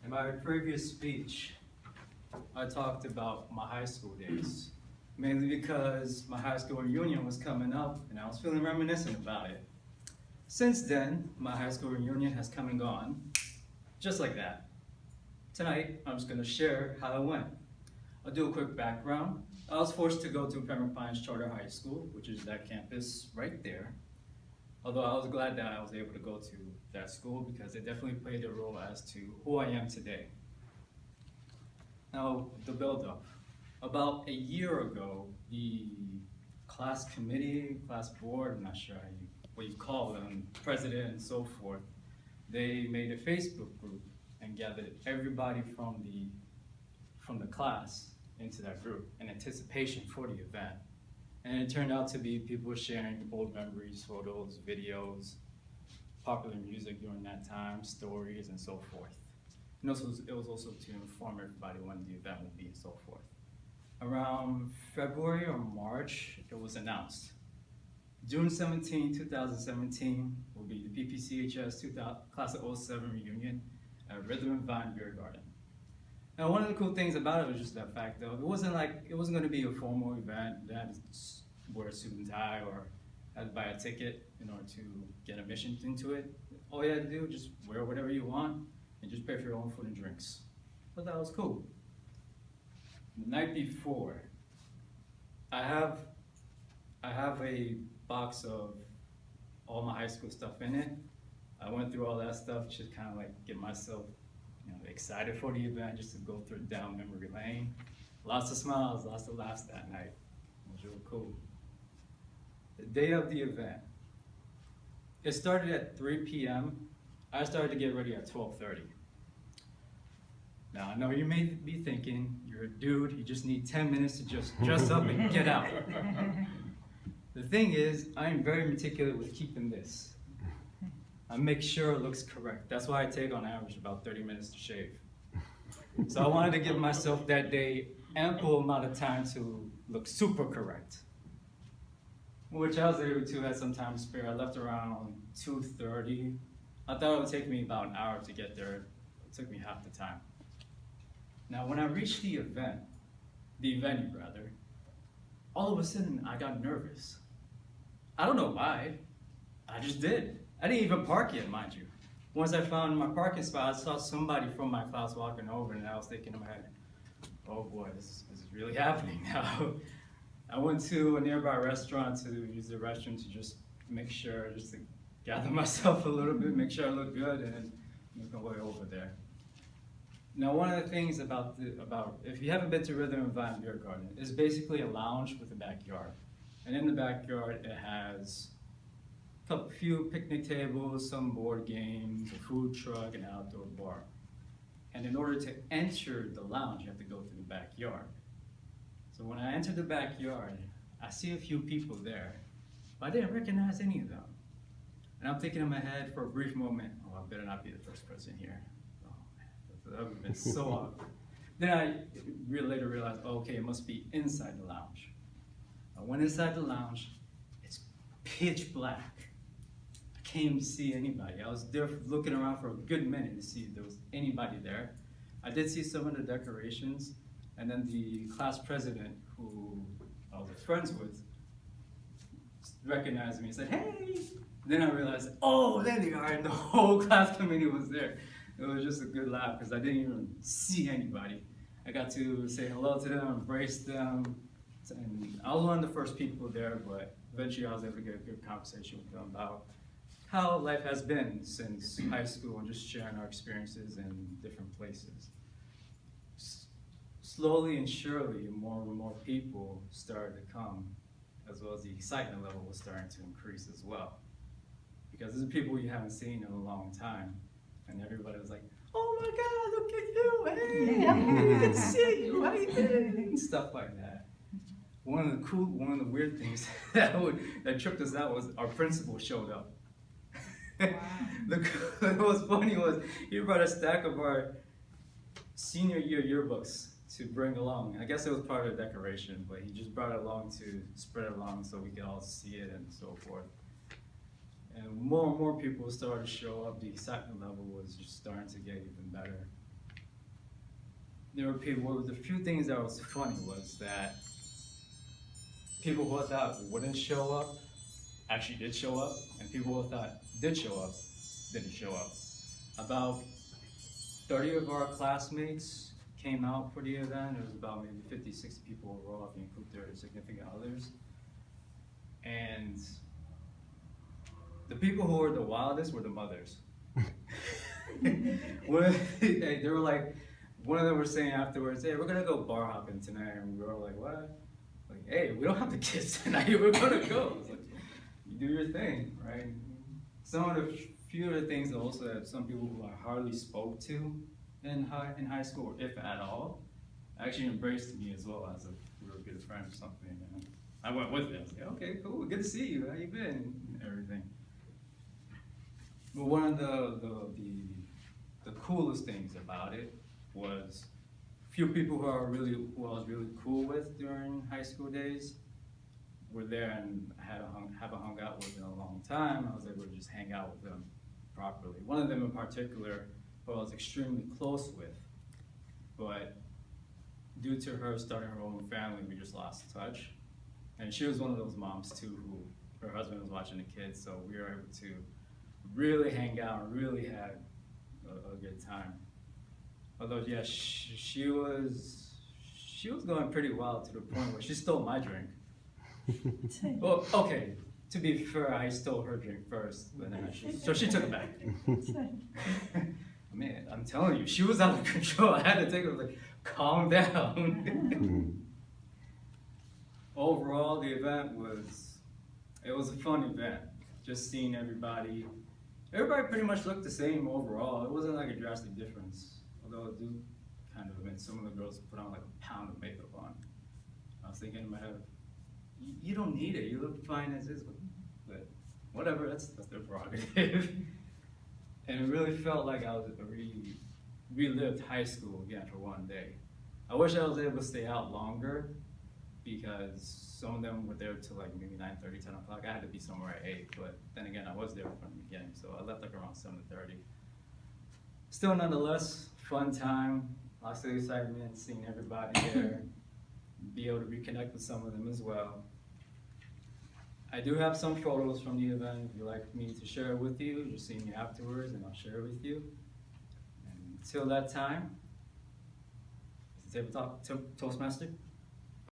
In my previous speech, I talked about my high school days, mainly because my high school reunion was coming up and I was feeling reminiscent about it. Since then, my high school reunion has come and gone, just like that. Tonight, I'm just going to share how it went. I'll do a quick background. I was forced to go to Pembroke Pines Charter High School, which is that campus right there. Although I was glad that I was able to go to that school because it definitely played a role as to who I am today. Now, the build-up. About a year ago, the class committee, class board, I'm not sure what you call them, president and so forth, they made a Facebook group and gathered everybody from the class into that group in anticipation for the event. And it turned out to be people sharing old memories, photos, videos, popular music during that time, stories, and so forth. And also, it was also to inform everybody when the event would be and so forth. Around February or March, it was announced. June 17, 2017 will be the PPCHS Class of 07 reunion at Rhythm and Vine Beer Garden. Now, one of the cool things about it was just that fact, though, it wasn't going to be a formal event that wear a suit and tie or had to buy a ticket in order to get admission into it. All you had to do, just wear whatever you want and just pay for your own food and drinks. But that was cool. The night before, I have a box of all my high school stuff in it. I went through all that stuff, just kind of like get myself excited for the event, just to go down memory lane. Lots of smiles, lots of laughs that night. It was really cool. The day of the event, it started at 3 p.m. I started to get ready at 12:30. Now, I know you may be thinking, you're a dude, you just need 10 minutes to just dress up and get out. The thing is, I am very meticulous with keeping this. I make sure it looks correct. That's why I take on average about 30 minutes to shave. So I wanted to give myself that day ample amount of time to look super correct, which I was able to have some time to spare. I left around 2:30. I thought it would take me about an hour to get there. It took me half the time. Now, when I reached the venue, all of a sudden I got nervous. I don't know why, I just did. I didn't even park yet, mind you. Once I found my parking spot, I saw somebody from my class walking over, and I was thinking in my head, oh boy, this is really happening now. I went to a nearby restaurant to use the restroom to just make sure, just to gather myself a little bit, make sure I look good, and make my way over there. Now, one of the things about if you haven't been to Rhythm and Vine Beer Garden, it's basically a lounge with a backyard. And in the backyard, it has a few picnic tables, some board games, a food truck, and an outdoor bar. And in order to enter the lounge, you have to go through the backyard. So when I entered the backyard, I see a few people there, but I didn't recognize any of them. And I'm thinking in my head for a brief moment, oh, I better not be the first person here. Oh man, that would have been so awkward. Then I later realized, oh, okay, it must be inside the lounge. I went inside the lounge, it's pitch black. I can't even see anybody. I was there looking around for a good minute to see if there was anybody there. I did see some of the decorations, and then the class president, who I was friends with, recognized me and said, hey! Then I realized, oh, there they are, and the whole class committee was there. It was just a good laugh, because I didn't even see anybody. I got to say hello to them, embrace them, and I was one of the first people there, but eventually I was able to get a good conversation with them about how life has been since high school and just sharing our experiences in different places. Slowly and surely, more and more people started to come, as well as the excitement level was starting to increase as well. Because these are people you haven't seen in a long time, and everybody was like, oh my God, look at you, hey, I'm good to see you, how you doing? Stuff like that. One of the weird things that tripped us out was our principal showed up. Wow. What was funny was he brought a stack of our senior year yearbooks to bring along. I guess it was part of the decoration, but he just brought it along to spread it along so we could all see it and so forth. And more people started to show up. The excitement level was just starting to get even better. there were people, the few things that was funny was that people who I thought wouldn't show up actually did show up, and people who I thought did show up didn't show up. About 30 of our classmates came out for the event. It was about maybe 50, 60 people overall, if you include their significant others. And the people who were the wildest were the mothers. They were like, one of them was saying afterwards, hey, we're gonna go bar hopping tonight. And we were like, what? Like, hey, we don't have the kids tonight, we're gonna go. It's like, you do your thing, right? Some of the few of the things also that some people who I hardly spoke to in high school, if at all, actually embraced me as well as a real good friend or something. And I went with them. I was like, okay, cool, good to see you. How you been? And everything. But one of the coolest things about it was few people who I was really cool with during high school days were there, and I haven't hung out with in a long time. I was able to just hang out with them properly. One of them in particular, who I was extremely close with, but due to her starting her own family, we just lost touch. And she was one of those moms too, who her husband was watching the kids, so we were able to really hang out and really had a good time. Although, yeah, she was going pretty wild to the point where she stole my drink. Well, okay, to be fair, I stole her drink first, but then so she took it back. Man, I'm telling you, she was out of control. I had to take her, like, calm down. Overall, the event was a fun event. Just seeing everybody pretty much looked the same overall. It wasn't like a drastic difference, although it do kind of, and some of the girls put on like a pound of makeup on. I was thinking in my head, you don't need it, you look fine as is, but whatever, that's their prerogative. And it really felt like I was relived high school again for one day. I wish I was able to stay out longer, because some of them were there till like maybe 9:30, 10 o'clock. I had to be somewhere at 8, but then again, I was there from the beginning, so I left like around 7:30. Still, nonetheless, fun time, lots of excitement, seeing everybody there, be able to reconnect with some of them as well. I do have some photos from the event. If you'd like me to share it with you, just see me afterwards and I'll share it with you. And until that time, it's a Tabletop Toastmaster.